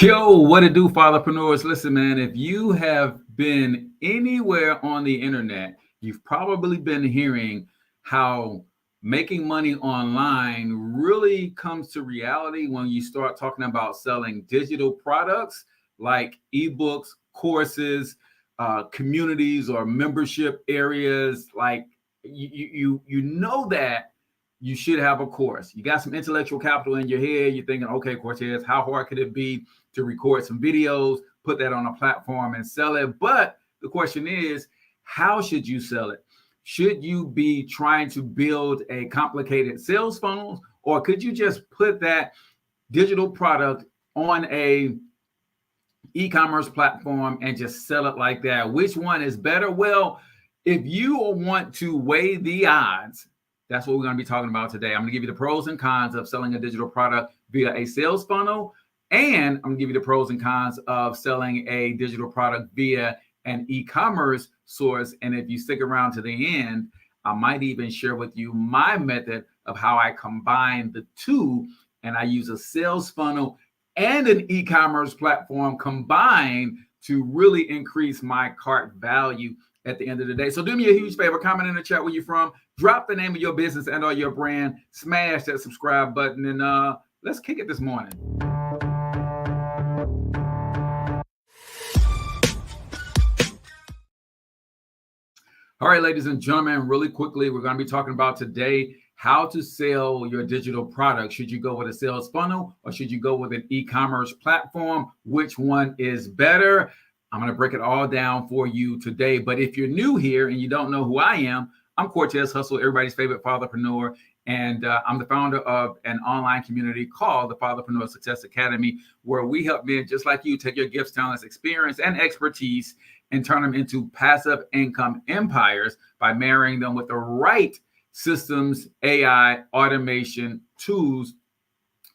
Yo, what it do, Fatherpreneurs? Listen, man, if you have been anywhere on the internet, you've probably been hearing how making money online really comes to reality when you start talking about selling digital products like ebooks, courses, communities, or membership areas. Like you know that you should have a course. You got some intellectual capital in your head. You're thinking, okay, Cortez, how hard could it be to record some videos, put that on a platform and sell it? But the question is, how should you sell it? Should you be trying to build a complicated sales funnel, or could you just put that digital product on a e-commerce platform and just sell it like that? Which one is better? Well, if you want to weigh the odds, that's what we're going to be talking about today. I'm going to give you the pros and cons of selling a digital product via a sales funnel, and I'm going to give you the pros and cons of selling a digital product via an e-commerce source. And if you stick around to the end, I might even share with you my method of how I combine the two, and I use a sales funnel and an e-commerce platform combined to really increase my cart value at the end of the day. So do me a huge favor, comment in the chat where you're from, drop the name of your business and or your brand, smash that subscribe button, and let's kick it this morning. All right, ladies and gentlemen, really quickly, we're going to be talking about today how to sell your digital product. Should you go with a sales funnel or should you go with an e-commerce platform? Which one is better? I'm going to break it all down for you today. But if you're new here and you don't know who I am, I'm Cortez Hustle, everybody's favorite fatherpreneur. And I'm the founder of an online community called the Fatherpreneur Success Academy, where we help men just like you take your gifts, talents, experience, and expertise and turn them into passive income empires by marrying them with the right systems, AI, automation, tools,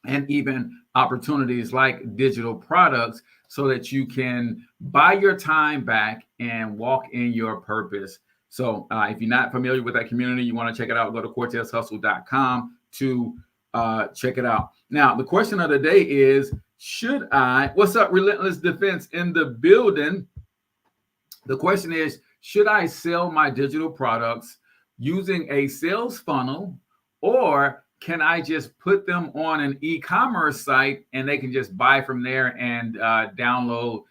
and even opportunities like digital products so that you can buy your time back and walk in your purpose. So if you're not familiar with that community, you want to check it out, go to cortezhustle.com to check it out. Now, the question of the day is, what's up, Relentless Defense in the building? The question is, should I sell my digital products using a sales funnel, or can I just put them on an e-commerce site and they can just buy from there and download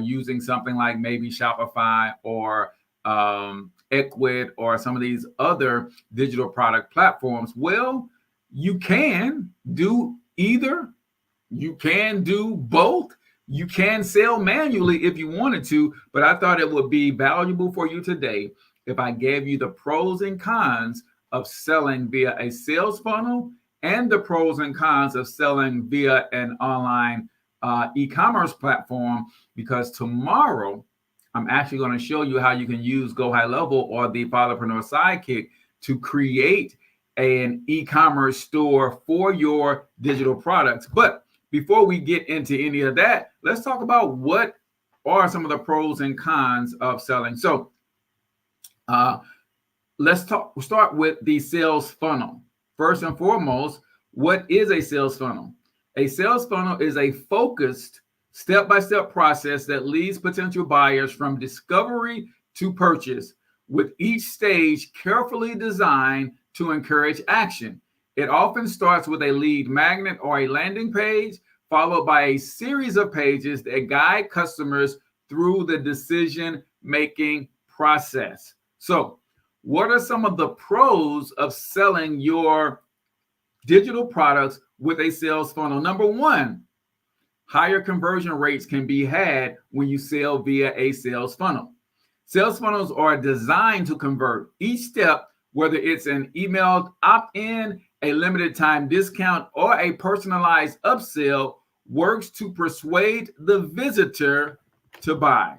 using something like maybe Shopify or Ecwid or some of these other digital product platforms? Well, you can do either. You can do both. You can sell manually if you wanted to, but I thought it would be valuable for you today if I gave you the pros and cons of selling via a sales funnel and the pros and cons of selling via an online e-commerce platform, because tomorrow I'm actually going to show you how you can use Go High Level or the Fatherpreneur Sidekick to create an e-commerce store for your digital products. But before we get into any of that, let's talk about what are some of the pros and cons of selling. So let's start with the sales funnel. First and foremost, what is a sales funnel? A sales funnel is a focused step-by-step process that leads potential buyers from discovery to purchase, with each stage carefully designed to encourage action. It often starts with a lead magnet or a landing page, followed by a series of pages that guide customers through the decision-making process. So, what are some of the pros of selling your digital products with a sales funnel? Number one, higher conversion rates can be had when you sell via a sales funnel. Sales funnels are designed to convert. Each step, whether it's an emailed opt-in, a limited time discount, or a personalized upsell, works to persuade the visitor to buy.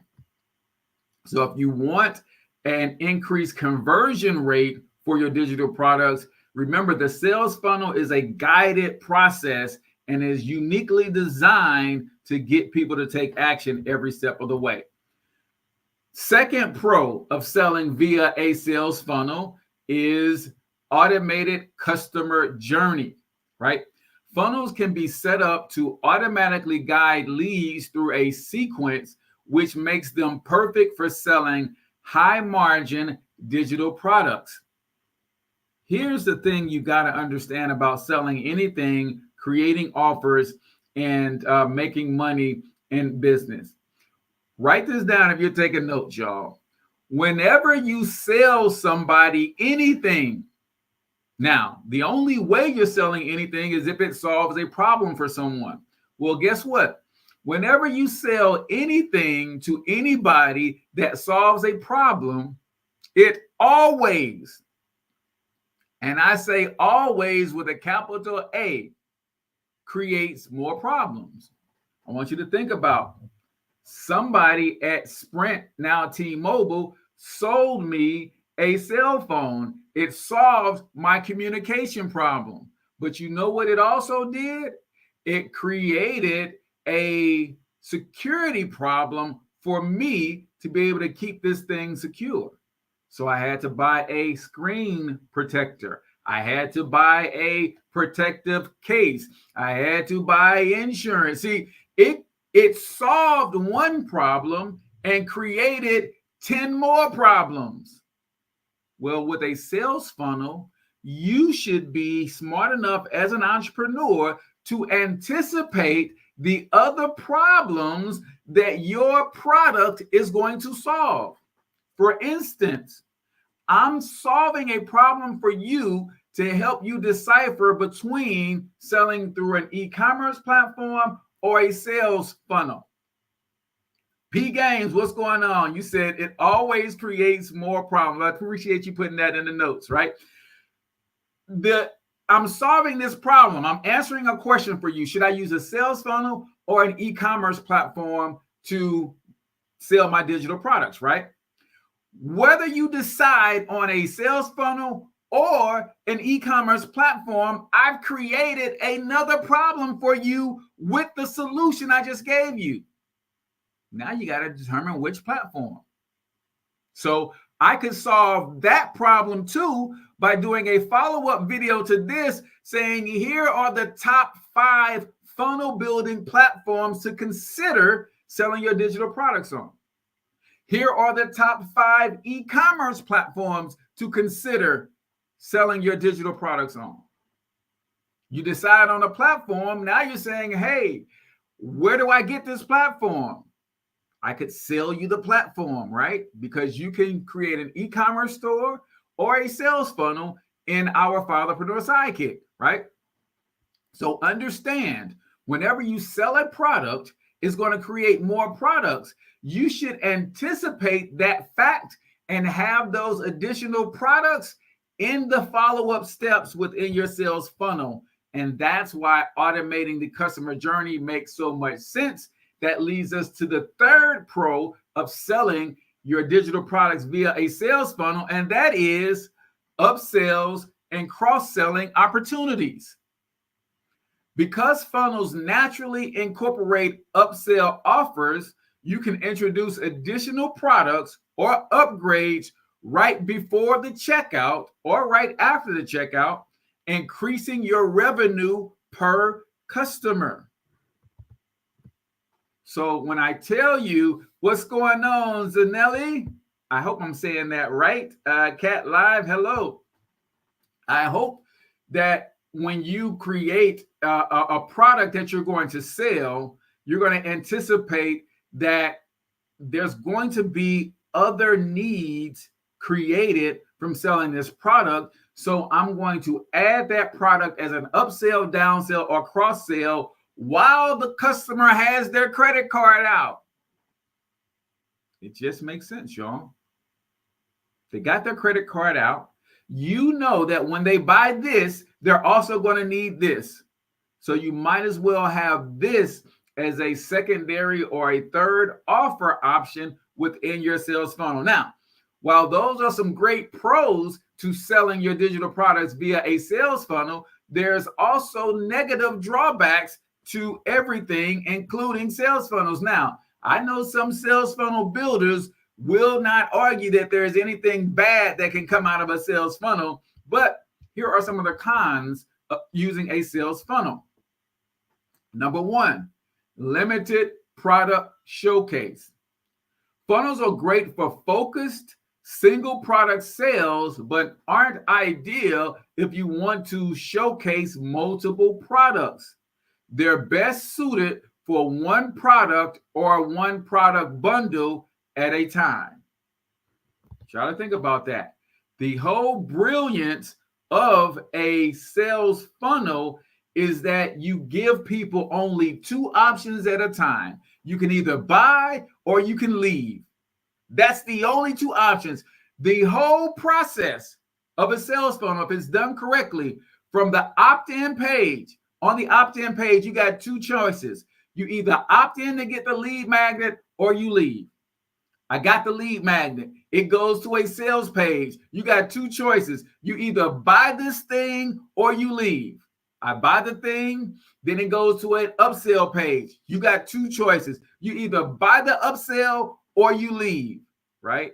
So if you want an increased conversion rate for your digital products, remember the sales funnel is a guided process and is uniquely designed to get people to take action every step of the way. Second pro of selling via a sales funnel is automated customer journey, right? Funnels can be set up to automatically guide leads through a sequence, which makes them perfect for selling high margin digital products. Here's the thing you got to understand about selling anything, creating offers, and making money in business. Write this down if you're taking notes, y'all. Whenever you sell somebody anything, now, the only way you're selling anything is if it solves a problem for someone. Well, guess what? Whenever you sell anything to anybody that solves a problem, it always, and I say always with a capital A, creates more problems. I want you to think about somebody at Sprint, now T-Mobile, sold me a cell phone. It solved my communication problem. But you know what it also did? It created a security problem for me to be able to keep this thing secure. So I had to buy a screen protector. I had to buy a protective case. I had to buy insurance. See, it solved one problem and created 10 more problems. Well, with a sales funnel, you should be smart enough as an entrepreneur to anticipate the other problems that your product is going to solve. For instance, I'm solving a problem for you to help you decipher between selling through an e-commerce platform or a sales funnel. P Games, what's going on? You said it always creates more problems. I appreciate you putting that in the notes, right? I'm solving this problem. I'm answering a question for you. Should I use a sales funnel or an e-commerce platform to sell my digital products, right? Whether you decide on a sales funnel or an e-commerce platform, I've created another problem for you with the solution I just gave you. Now you got to determine which platform. So I could solve that problem too by doing a follow-up video to this saying, here are the top 5 funnel building platforms to consider selling your digital products on. Here are the top 5 e-commerce platforms to consider selling your digital products on. You decide on a platform. Now you're saying, hey, where do I get this platform? I could sell you the platform, right? Because you can create an e-commerce store or a sales funnel in our Fatherpreneur Sidekick, right? So understand, whenever you sell a product, it's going to create more products. You should anticipate that fact and have those additional products in the follow-up steps within your sales funnel. And that's why automating the customer journey makes so much sense. That leads us to the third pro of selling your digital products via a sales funnel, and that is upsells and cross-selling opportunities. Because funnels naturally incorporate upsell offers, you can introduce additional products or upgrades right before the checkout or right after the checkout, increasing your revenue per customer. So when I tell you what's going on, Zanelli, I hope I'm saying that right. Cat Live, hello. I hope that when you create a product that you're going to sell, you're going to anticipate that there's going to be other needs created from selling this product. So I'm going to add that product as an upsell, downsell, or cross-sell while the customer has their credit card out. It just makes sense, y'all. They got their credit card out. You know that when they buy this, they're also going to need this. So you might as well have this as a secondary or a third offer option within your sales funnel. Now, while those are some great pros to selling your digital products via a sales funnel, there's also negative drawbacks to everything, including sales funnels. Now, I know some sales funnel builders will not argue that there's anything bad that can come out of a sales funnel, but here are some of the cons of using a sales funnel. Number one, limited product showcase. Funnels are great for focused single product sales, but aren't ideal if you want to showcase multiple products. They're best suited for one product or one product bundle at a time. Try to think about that. The whole brilliance of a sales funnel is that you give people only two options at a time. You can either buy or you can leave. That's the only two options. The whole process of a sales funnel, if it's done correctly, from the opt-in page, on the opt-in page, you got two choices. You either opt in to get the lead magnet or you leave. I got the lead magnet. It goes to a sales page. You got two choices. You either buy this thing or you leave. I buy the thing, then it goes to an upsell page. You got two choices. You either buy the upsell or you leave, right?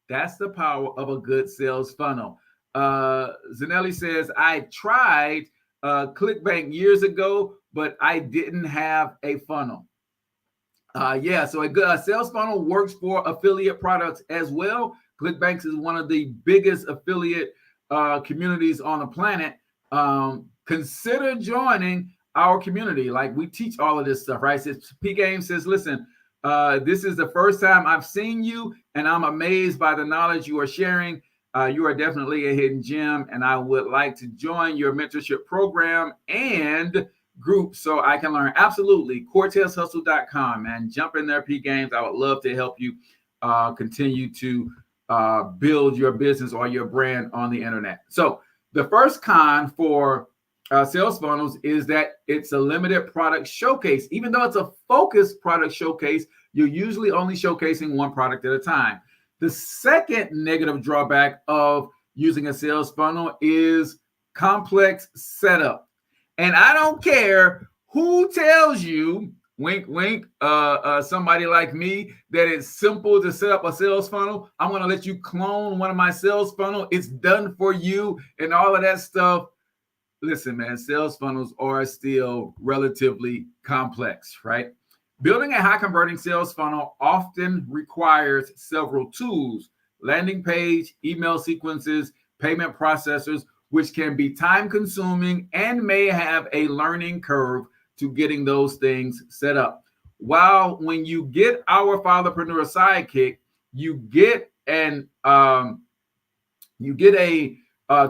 That's the power of a good sales funnel. Zanelli says, I tried ClickBank years ago, but I didn't have a funnel. So a good sales funnel works for affiliate products as well. ClickBank is one of the biggest affiliate communities on the planet. Consider joining our community. Like, we teach all of this stuff, right? P Game says, listen, this is the first time I've seen you, and I'm amazed by the knowledge you are sharing. You are definitely a hidden gem, and I would like to join your mentorship program and group so I can learn. Absolutely. CortezHustle.com, and jump in there, P Games. I would love to help you continue to build your business or your brand on the internet. So the first con for sales funnels is that it's a limited product showcase. Even though it's a focused product showcase, you're usually only showcasing one product at a time. The second negative drawback of using a sales funnel is complex setup. And I don't care who tells you, wink, wink, somebody like me, that it's simple to set up a sales funnel. I'm going to let you clone one of my sales funnel. It's done for you and all of that stuff. Listen, man, sales funnels are still relatively complex, right? Building a high converting sales funnel often requires several tools: landing page, email sequences, payment processors, which can be time consuming and may have a learning curve to getting those things set up. While when you get our Fatherpreneur Sidekick, you get a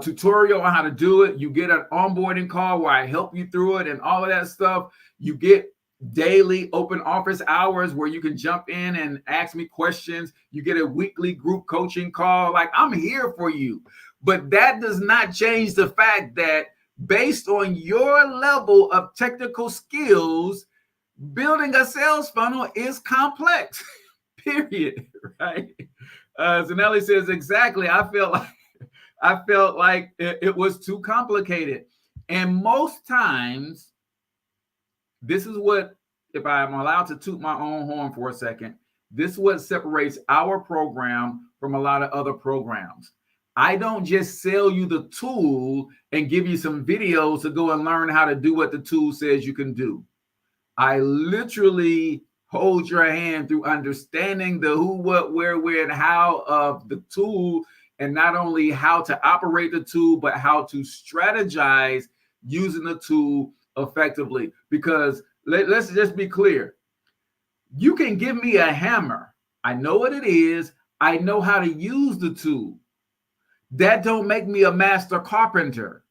tutorial on how to do it. You get an onboarding call where I help you through it and all of that stuff. You get daily open office hours where you can jump in and ask me questions. You get a weekly group coaching call. Like, I'm here for you. But that does not change the fact that based on your level of technical skills, building a sales funnel is complex, period, right? Zanelli says, exactly. I felt like it was too complicated. And most times, this is what, if I'm allowed to toot my own horn for a second, this is what separates our program from a lot of other programs. I don't just sell you the tool and give you some videos to go and learn how to do what the tool says you can do. I literally hold your hand through understanding the who, what, where, and how of the tool, and not only how to operate the tool, but how to strategize using the tool effectively. Because let's just be clear. You can give me a hammer. I know what it is. I know how to use the tool. That don't make me a master carpenter.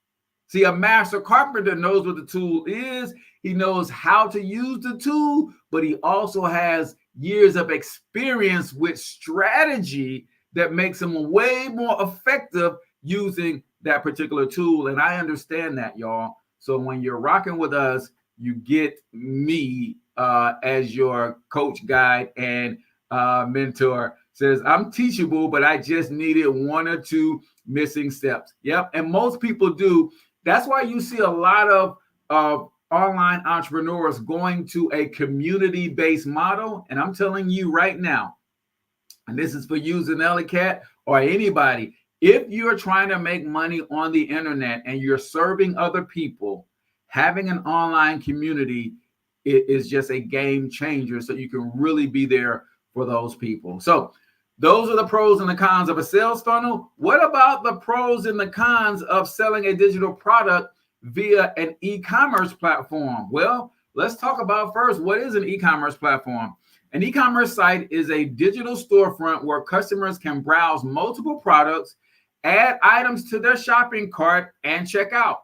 See, a master carpenter knows what the tool is. He knows how to use the tool, but he also has years of experience with strategy that makes him way more effective using that particular tool. And I understand that, y'all. So when you're rocking with us, you get me as your coach, guide, and mentor. Says, I'm teachable, but I just needed one or two missing steps. Yep. And most people do. That's why you see a lot of online entrepreneurs going to a community-based model. And I'm telling you right now, and this is for you, Zanelli Cat, or anybody, if you're trying to make money on the internet and you're serving other people, having an online community is just a game changer. So you can really be there for those people. So those are the pros and the cons of a sales funnel. What about the pros and the cons of selling a digital product via an e-commerce platform? Well, let's talk about first, what is an e-commerce platform? An e-commerce site is a digital storefront where customers can browse multiple products, add items to their shopping cart, and check out.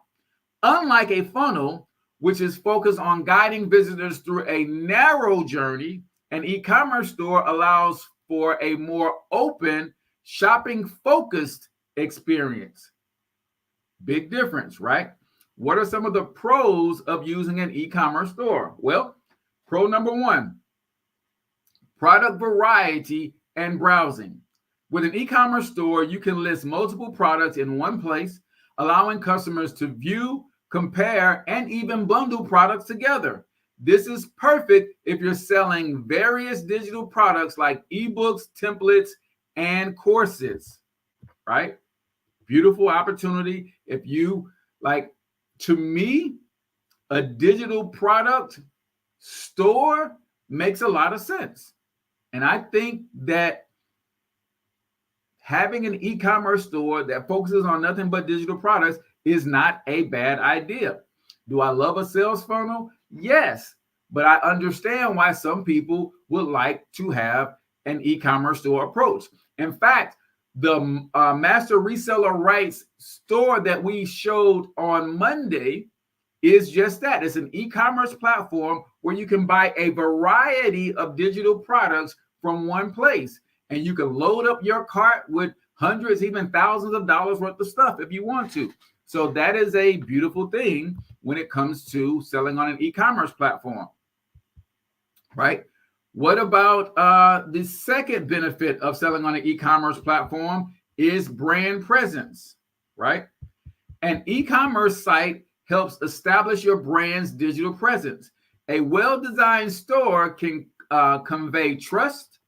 Unlike a funnel, which is focused on guiding visitors through a narrow journey, an e-commerce store allows for a more open, shopping-focused experience. Big difference, right? What are some of the pros of using an e-commerce store? Well, pro number one, product variety and browsing. With an e-commerce store, you can list multiple products in one place, allowing customers to view, compare, and even bundle products together. This is perfect if you're selling various digital products like ebooks, templates, and courses, right? Beautiful opportunity. If you like, to me, a digital product store makes a lot of sense. And I think that having an e-commerce store that focuses on nothing but digital products is not a bad idea. Do I love a sales funnel? Yes, but I understand why some people would like to have an e-commerce store approach. In fact, the Master Reseller Rights store that we showed on Monday is just that. It's an e-commerce platform where you can buy a variety of digital products from one place. And you can load up your cart with hundreds, even thousands of dollars worth of stuff if you want to. So that is a beautiful thing when it comes to selling on an e-commerce platform, right? What about the second benefit of selling on an e-commerce platform is brand presence, right? An e-commerce site helps establish your brand's digital presence. A well-designed store can convey trust,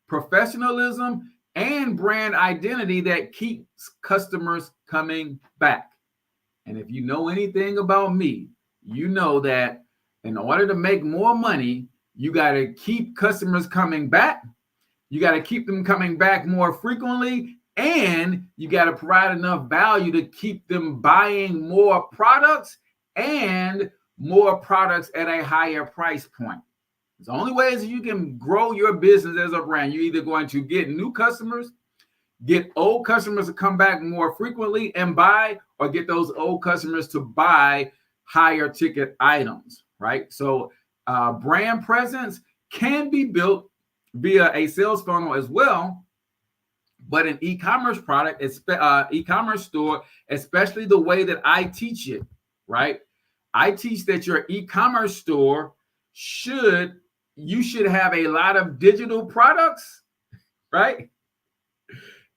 professionalism, and brand identity that keeps customers coming back. And if you know anything about me, you know that in order to make more money, you got to keep customers coming back. You got to keep them coming back more frequently, and you got to provide enough value to keep them buying more products and more products at a higher price point. The only ways you can grow your business as a brand, you're either going to get new customers, get old customers to come back more frequently and buy, or get those old customers to buy higher ticket items, right? So brand presence can be built via a sales funnel as well, but an e-commerce product, e-commerce store, especially the way that I teach it, right? I teach that your e-commerce store you should have a lot of digital products, right?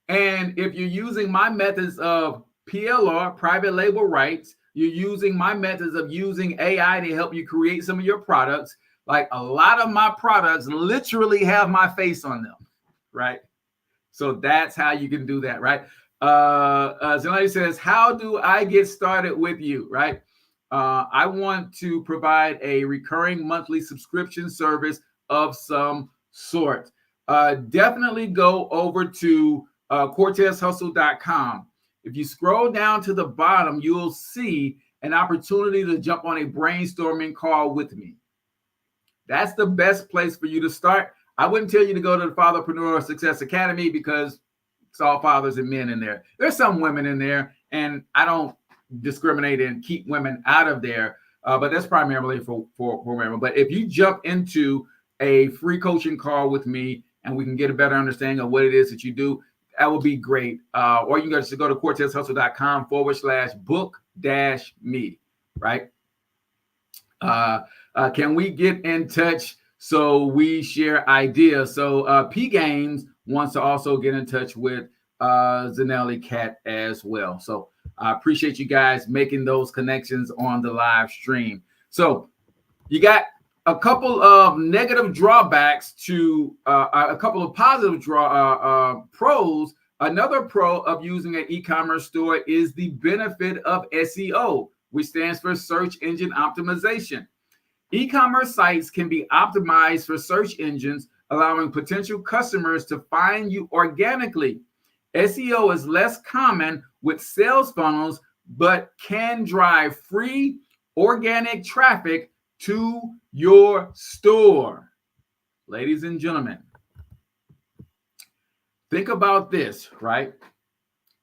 And if you're using my methods of PLR, private label rights, you're using my methods of using AI to help you create some of your products. Like a lot of my products literally have my face on them, right? So that's how you can do that, right? Zelani says, how do I get started with you, right? I want to provide a recurring monthly subscription service of some sort. Definitely go over to CortezHustle.com. If you scroll down to the bottom, you'll see an opportunity to jump on a brainstorming call with me. That's the best place for you to start. I wouldn't tell you to go to the Fatherpreneur Success Academy because it's all fathers and men in there. There's some women in there, and I don't discriminate and keep women out of there, but that's primarily for women. But if you jump into a free coaching call with me and we can get a better understanding of what it is that you do, that would be great. Or you can just go to CortezHustle.com/book-me, right? Can we get in touch so we share ideas? So P Games wants to also get in touch with Zanelli Cat as well. So I appreciate you guys making those connections on the live stream. So you got a couple of negative drawbacks to a couple of positive pros. Another pro of using an e-commerce store is the benefit of SEO. which stands for search engine optimization. E-commerce sites can be optimized for search engines, allowing potential customers to find you organically. SEO is less common with sales funnels, but can drive free organic traffic to your store. Ladies and gentlemen, think about this, right?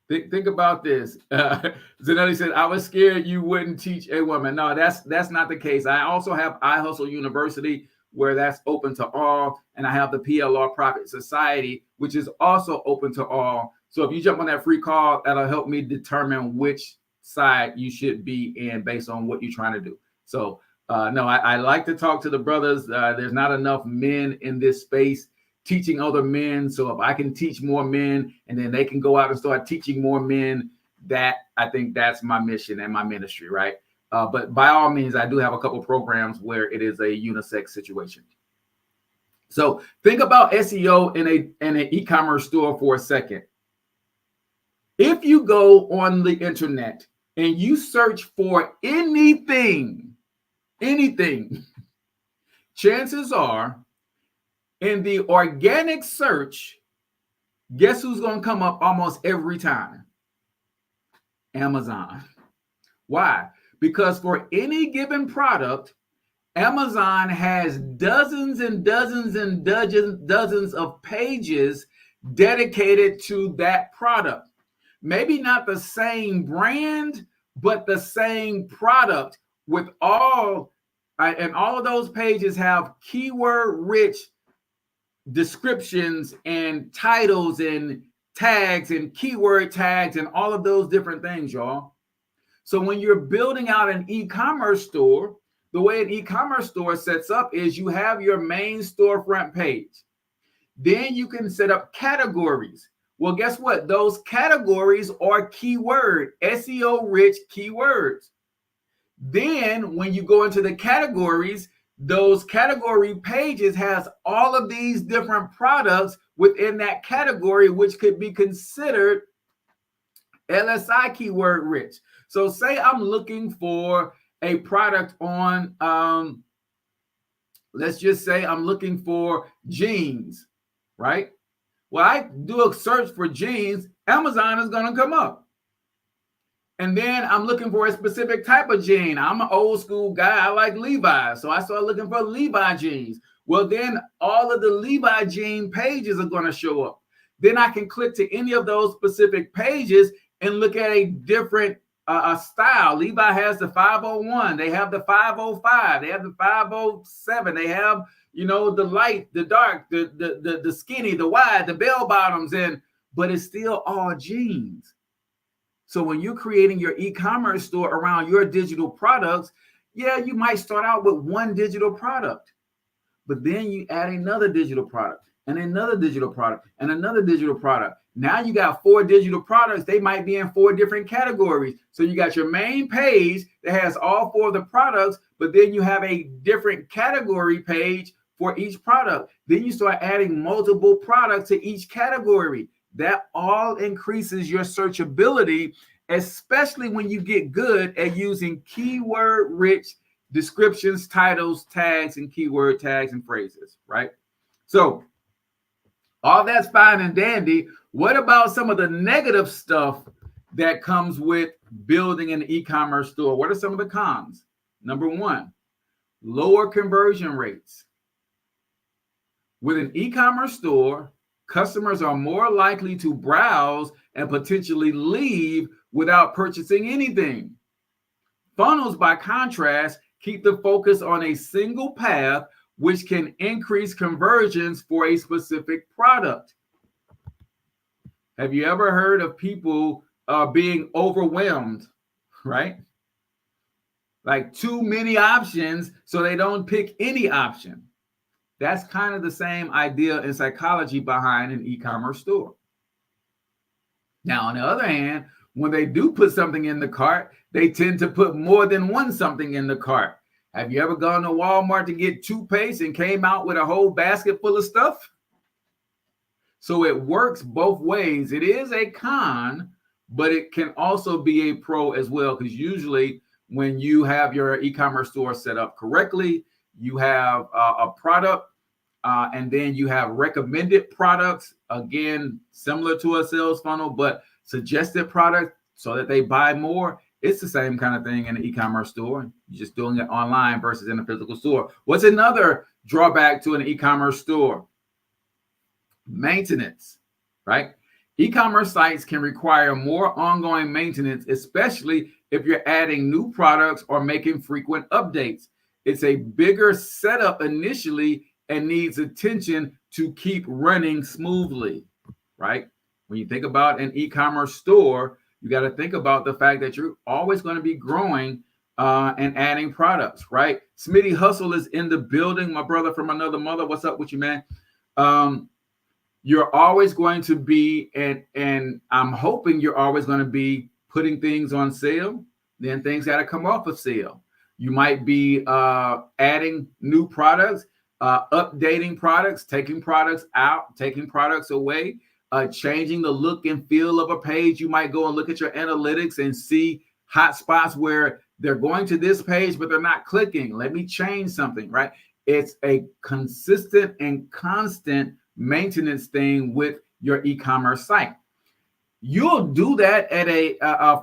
Think about this. Zanelli said, I was scared you wouldn't teach a woman. No, that's not the case. I also have iHustle University, where that's open to all. And I have the PLR Profit Society, which is also open to all. So if you jump on that free call, that'll help me determine which side you should be in based on what you're trying to do. So no, I like to talk to the brothers. There's not enough men in this space teaching other men. So if I can teach more men and then they can go out and start teaching more men, that I think that's my mission and my ministry, right? But by all means, I do have a couple programs where it is a unisex situation. So think about SEO in an e-commerce store for a second. If you go on the internet and you search for anything, chances are in the organic search, guess who's going to come up almost every time? Amazon. Why? Because for any given product, Amazon has dozens and dozens and dozens of pages dedicated to that product. Maybe not the same brand, but the same product with all, and all of those pages have keyword-rich descriptions and titles and tags and keyword tags and all of those different things, y'all. So when you're building out an e-commerce store, the way an e-commerce store sets up is you have your main storefront page. Then you can set up categories. Well, guess what? Those categories are keyword, SEO-rich keywords. Then when you go into the categories, those category pages has all of these different products within that category, which could be considered LSI keyword rich. So say I'm looking for a product on, let's just say I'm looking for jeans, right? Well, I do a search for jeans, Amazon is going to come up. And then I'm looking for a specific type of jean. I'm an old school guy. I like Levi's. So I started looking for Levi jeans. Well, then all of the Levi jean pages are going to show up. Then I can click to any of those specific pages and look at a different style. Levi has the 501. They have the 505. They have the 507. They have, the light, the dark, the skinny, the wide, the bell bottoms, but it's still all jeans. So when you're creating your e-commerce store around your digital products, yeah, you might start out with one digital product, but then you add another digital product and another digital product and another digital product. Now you got 4 digital products. They might be in 4 different categories. So you got your main page that has all 4 of the products, but then you have a different category page for each product. Then you start adding multiple products to each category. That all increases your searchability, especially when you get good at using keyword-rich descriptions, titles, tags, and keyword tags and phrases, right? So all that's fine and dandy. What about some of the negative stuff that comes with building an e-commerce store? What are some of the cons? Number 1, lower conversion rates. With an e-commerce store, customers are more likely to browse and potentially leave without purchasing anything. Funnels, by contrast, keep the focus on a single path, which can increase conversions for a specific product. Have you ever heard of people being overwhelmed, right? Like too many options, so they don't pick any option. That's kind of the same idea in psychology behind an e-commerce store. Now, on the other hand, when they do put something in the cart, they tend to put more than one something in the cart. Have you ever gone to Walmart to get toothpaste and came out with a whole basket full of stuff? So it works both ways. It is a con, but it can also be a pro as well, because usually when you have your e-commerce store set up correctly, you have a product, and then you have recommended products, again, similar to a sales funnel, but suggested products so that they buy more. It's the same kind of thing in an e-commerce store. You're just doing it online versus in a physical store. What's another drawback to an e-commerce store? Maintenance, right? E-commerce sites can require more ongoing maintenance, especially if you're adding new products or making frequent updates. It's a bigger setup initially and needs attention to keep running smoothly, right? When you think about an e-commerce store, you got to think about the fact that you're always going to be growing and adding products, right? Smitty Hustle is in the building, my brother from another mother. What's up with you, man? You're always going to be, and I'm hoping you're always going to be putting things on sale. Then things got to come off of sale. You might be adding new products, updating products, taking products out, taking products away, changing the look and feel of a page. You might go and look at your analytics and see hot spots where they're going to this page, but they're not clicking. Let me change something, right? It's a consistent and constant maintenance thing with your e-commerce site. You'll do that at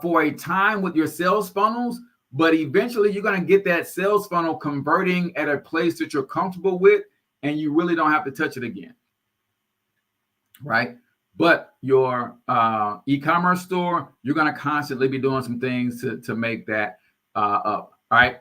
for a time with your sales funnels, but eventually you're going to get that sales funnel converting at a place that you're comfortable with, and you really don't have to touch it again, right? But your e-commerce store, you're going to constantly be doing some things to make that up, all right?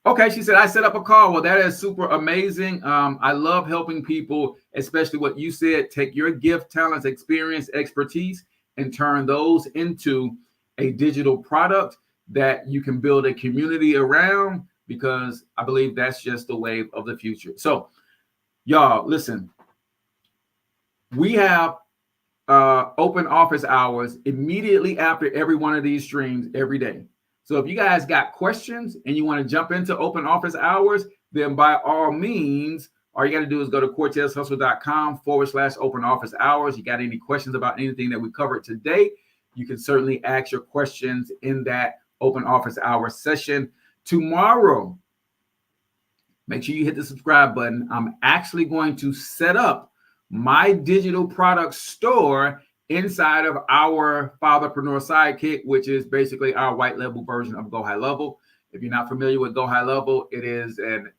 Okay, she said, I set up a call. Well, that is super amazing. I love helping people, especially what you said, take your gift, talents, experience, expertise, and turn those into a digital product that you can build a community around, because I believe that's just the wave of the future. So, y'all, listen, we have open office hours immediately after every one of these streams every day. So if you guys got questions and you want to jump into open office hours, then by all means, all you got to do is go to CortezHustle.com/open office hours. You got any questions about anything that we covered today, you can certainly ask your questions in that open office hour session. Tomorrow, make sure you hit the subscribe button. I'm actually going to set up my digital product store inside of our Fatherpreneur Sidekick, which is basically our white label version of Go High Level. If you're not familiar with Go High Level, it is an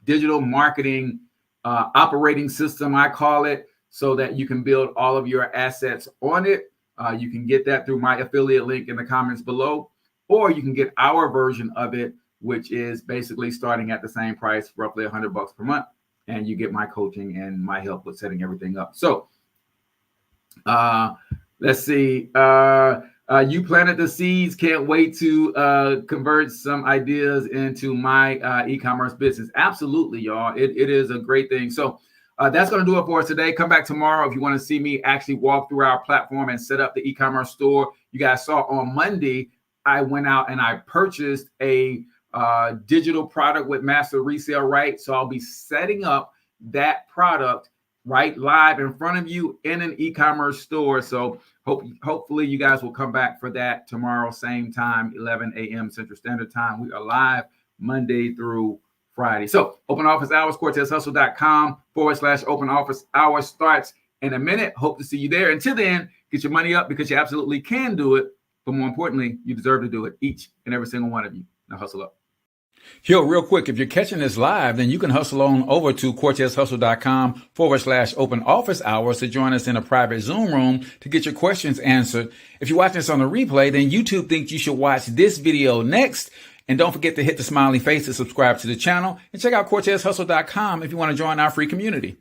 digital marketing operating system, I call it, so that you can build all of your assets on it. You can get that through my affiliate link in the comments below, or you can get our version of it, which is basically starting at the same price, roughly $100 per month, and you get my coaching and my help with setting everything up. So let's see. You planted the seeds. Can't wait to convert some ideas into my e-commerce business. Absolutely, y'all. It is a great thing. So that's going to do it for us today. Come back tomorrow if you want to see me actually walk through our platform and set up the e-commerce store. You guys saw on Monday, I went out and I purchased a digital product with master resale rights. So I'll be setting up that product right live in front of you in an e-commerce store. So hopefully you guys will come back for that tomorrow, same time, 11 a.m. Central Standard Time. We are live Monday through Friday. So open office hours, CortezHustle.com/open office hours starts in a minute. Hope to see you there. Until then, get your money up, because you absolutely can do it. But more importantly, you deserve to do it, each and every single one of you. Now hustle up. Yo, real quick, if you're catching this live, then you can hustle on over to CortezHustle.com/open office hours to join us in a private Zoom room to get your questions answered. If you're watching this on the replay, then YouTube thinks you should watch this video next. And don't forget to hit the smiley face to subscribe to the channel, and check out CortezHustle.com if you want to join our free community.